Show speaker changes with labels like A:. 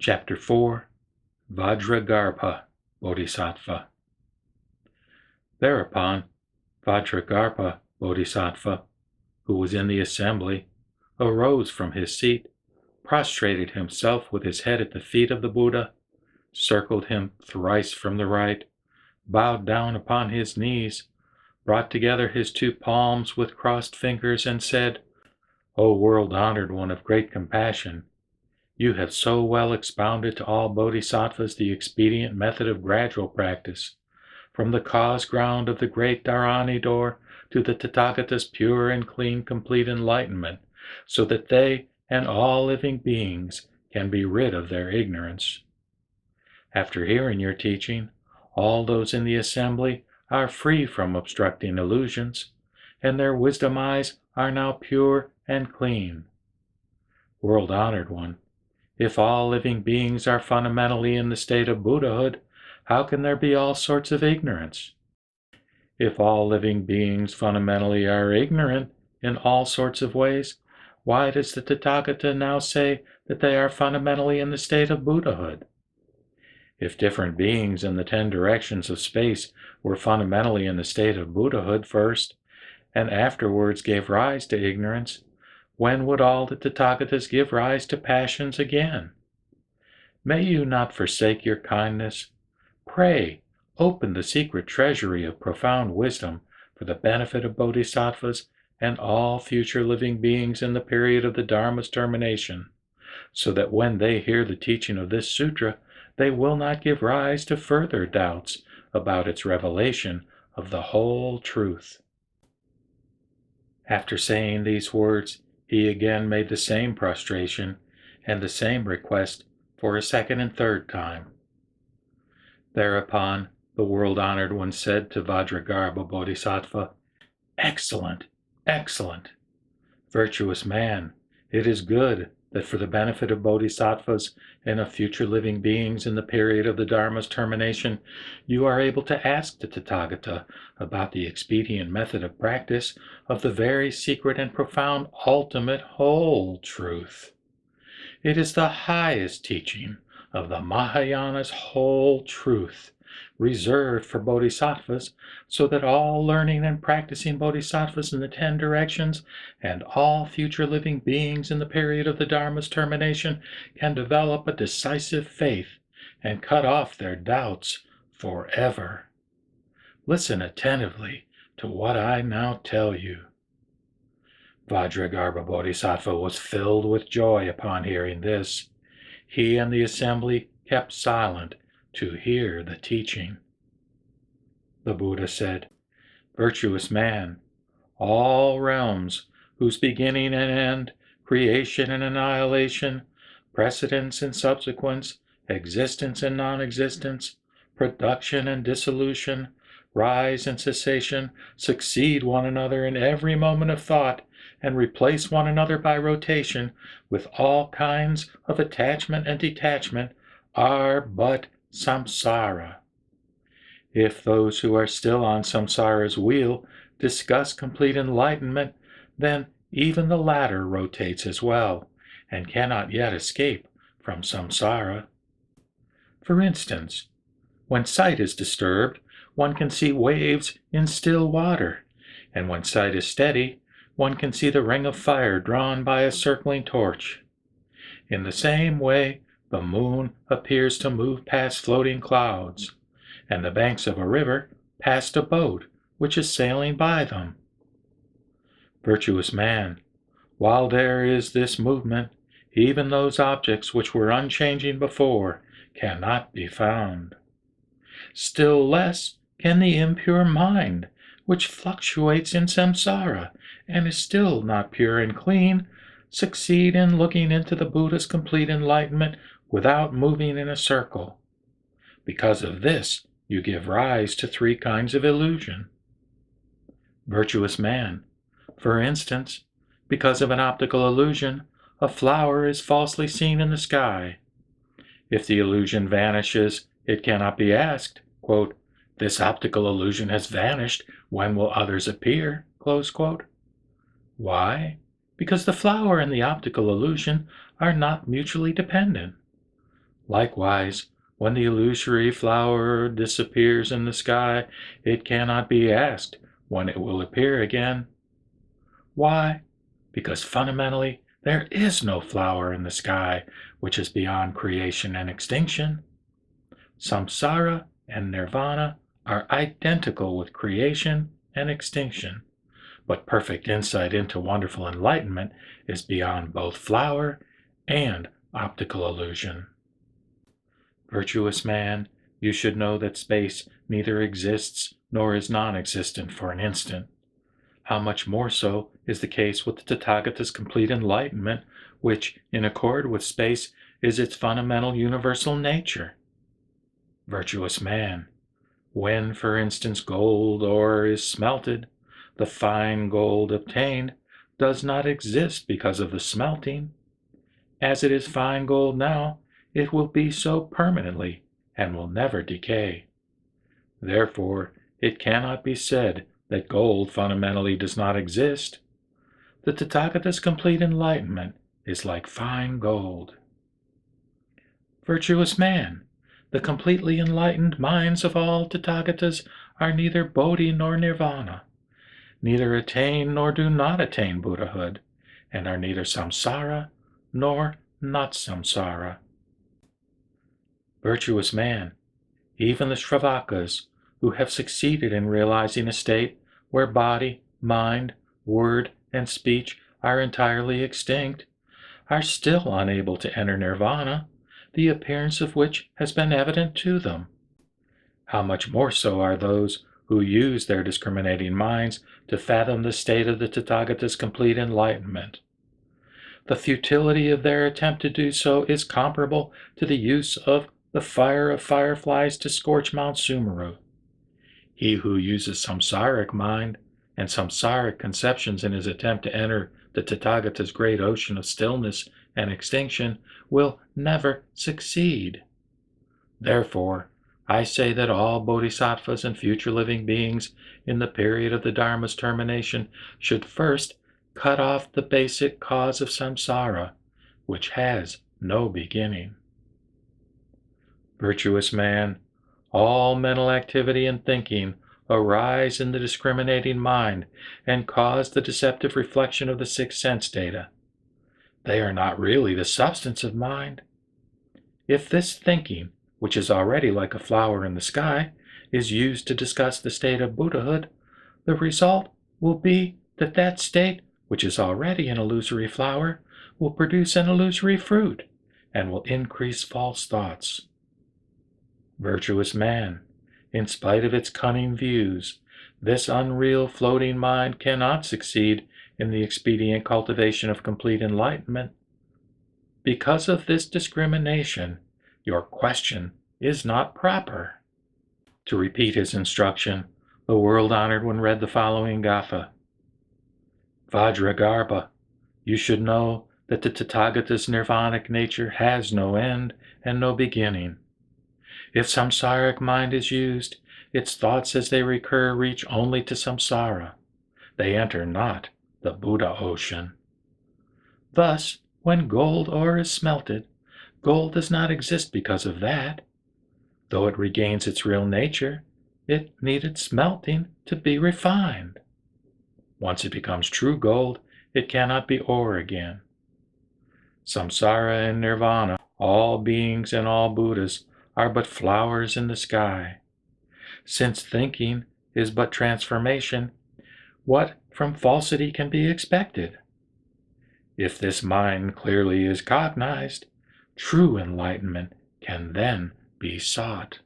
A: Chapter 4, Vajragarbha Bodhisattva. Thereupon, Vajragarbha Bodhisattva, who was in the assembly, arose from his seat, prostrated himself with his head at the feet of the Buddha, circled him thrice from the right, bowed down upon his knees, brought together his two palms with crossed fingers, and said, "O world-honored one of great compassion, you have so well expounded to all bodhisattvas the expedient method of gradual practice, from the cause ground of the great Dharani door to the Tathagata's pure and clean complete enlightenment, so that they and all living beings can be rid of their ignorance. After hearing your teaching, all those in the assembly are free from obstructing illusions, and their wisdom eyes are now pure and clean. World-honored one, if all living beings are fundamentally in the state of Buddhahood, how can there be all sorts of ignorance? If all living beings fundamentally are ignorant in all sorts of ways, why does the Tathagata now say that they are fundamentally in the state of Buddhahood? If different beings in the 10 directions of space were fundamentally in the state of Buddhahood first, and afterwards gave rise to ignorance, when would all the Tathagatas give rise to passions again? May you not forsake your kindness. Pray, open the secret treasury of profound wisdom for the benefit of bodhisattvas and all future living beings in the period of the Dharma's termination, so that when they hear the teaching of this sutra, they will not give rise to further doubts about its revelation of the whole truth." After saying these words, he again made the same prostration and the same request for a second and third time. Thereupon, the world-honored one said to Vajragarbha Bodhisattva, "Excellent, excellent! Virtuous man, it is good that for the benefit of bodhisattvas and of future living beings in the period of the Dharma's termination, you are able to ask the Tathagata about the expedient method of practice of the very secret and profound ultimate whole truth. It is the highest teaching of the Mahayana's whole truth, reserved for bodhisattvas, so that all learning and practicing bodhisattvas in the 10 directions and all future living beings in the period of the Dharma's termination can develop a decisive faith and cut off their doubts forever. Listen attentively to what I now tell you." Vajragarbha Bodhisattva was filled with joy upon hearing this. He and the assembly kept silent to hear the teaching. The Buddha said, "Virtuous man, all realms whose beginning and end, creation and annihilation, precedence and subsequence, existence and non-existence, production and dissolution, rise and cessation, succeed one another in every moment of thought, and replace one another by rotation, with all kinds of attachment and detachment, are but samsara. If those who are still on samsara's wheel discuss complete enlightenment, then even the latter rotates as well, and cannot yet escape from samsara. For instance, when sight is disturbed, one can see waves in still water, and when sight is steady, one can see the ring of fire drawn by a circling torch. In the same way, the moon appears to move past floating clouds, and the banks of a river past a boat which is sailing by them. Virtuous man, while there is this movement, even those objects which were unchanging before cannot be found. Still less can the impure mind, which fluctuates in samsara and is still not pure and clean, succeed in looking into the Buddha's complete enlightenment without moving in a circle. Because of this, you give rise to 3 kinds of illusion. Virtuous man, for instance, because of an optical illusion, a flower is falsely seen in the sky. If the illusion vanishes, it cannot be asked, quote, "This optical illusion has vanished, when will others appear?" Close quote. Why? Because the flower and the optical illusion are not mutually dependent. Likewise, when the illusory flower disappears in the sky, it cannot be asked when it will appear again. Why? Because fundamentally, there is no flower in the sky which is beyond creation and extinction. Samsara and nirvana are identical with creation and extinction, but perfect insight into wonderful enlightenment is beyond both flower and optical illusion. Virtuous man, you should know that space neither exists nor is non-existent for an instant. How much more so is the case with the Tathagata's complete enlightenment, which, in accord with space, is its fundamental universal nature. Virtuous man, when, for instance, gold ore is smelted, the fine gold obtained does not exist because of the smelting. As it is fine gold now, it will be so permanently and will never decay. Therefore, it cannot be said that gold fundamentally does not exist. The Tathagata's complete enlightenment is like fine gold. Virtuous man, the completely enlightened minds of all Tathagatas are neither Bodhi nor Nirvana, neither attain nor do not attain Buddhahood, and are neither samsara nor not samsara. Virtuous man, even the Shravakas, who have succeeded in realizing a state where body, mind, word, and speech are entirely extinct, are still unable to enter nirvana, the appearance of which has been evident to them. How much more so are those who use their discriminating minds to fathom the state of the Tathagata's complete enlightenment. The futility of their attempt to do so is comparable to the use of the fire of fireflies to scorch Mount Sumeru. He who uses samsaric mind and samsaric conceptions in his attempt to enter the Tathagata's great ocean of stillness and extinction will never succeed. Therefore, I say that all bodhisattvas and future living beings in the period of the Dharma's termination should first cut off the basic cause of samsara, which has no beginning. Virtuous man, all mental activity and thinking arise in the discriminating mind and cause the deceptive reflection of the six sense data. They are not really the substance of mind. If this thinking, which is already like a flower in the sky, is used to discuss the state of Buddhahood, the result will be that that state, which is already an illusory flower, will produce an illusory fruit and will increase false thoughts. Virtuous man, in spite of its cunning views, this unreal floating mind cannot succeed in the expedient cultivation of complete enlightenment. Because of this discrimination, your question is not proper. To repeat his instruction, the world-honored one read the following gatha. Vajragarbha, you should know that the Tathagata's nirvanic nature has no end and no beginning. If samsaric mind is used, its thoughts as they recur reach only to samsara. They enter not the Buddha ocean. Thus, when gold ore is smelted, gold does not exist because of that. Though it regains its real nature, it needed smelting to be refined. Once it becomes true gold, it cannot be ore again. Samsara and nirvana, all beings and all Buddhas, are but flowers in the sky. Since thinking is but transformation, what from falsity can be expected? If this mind clearly is cognized, true enlightenment can then be sought.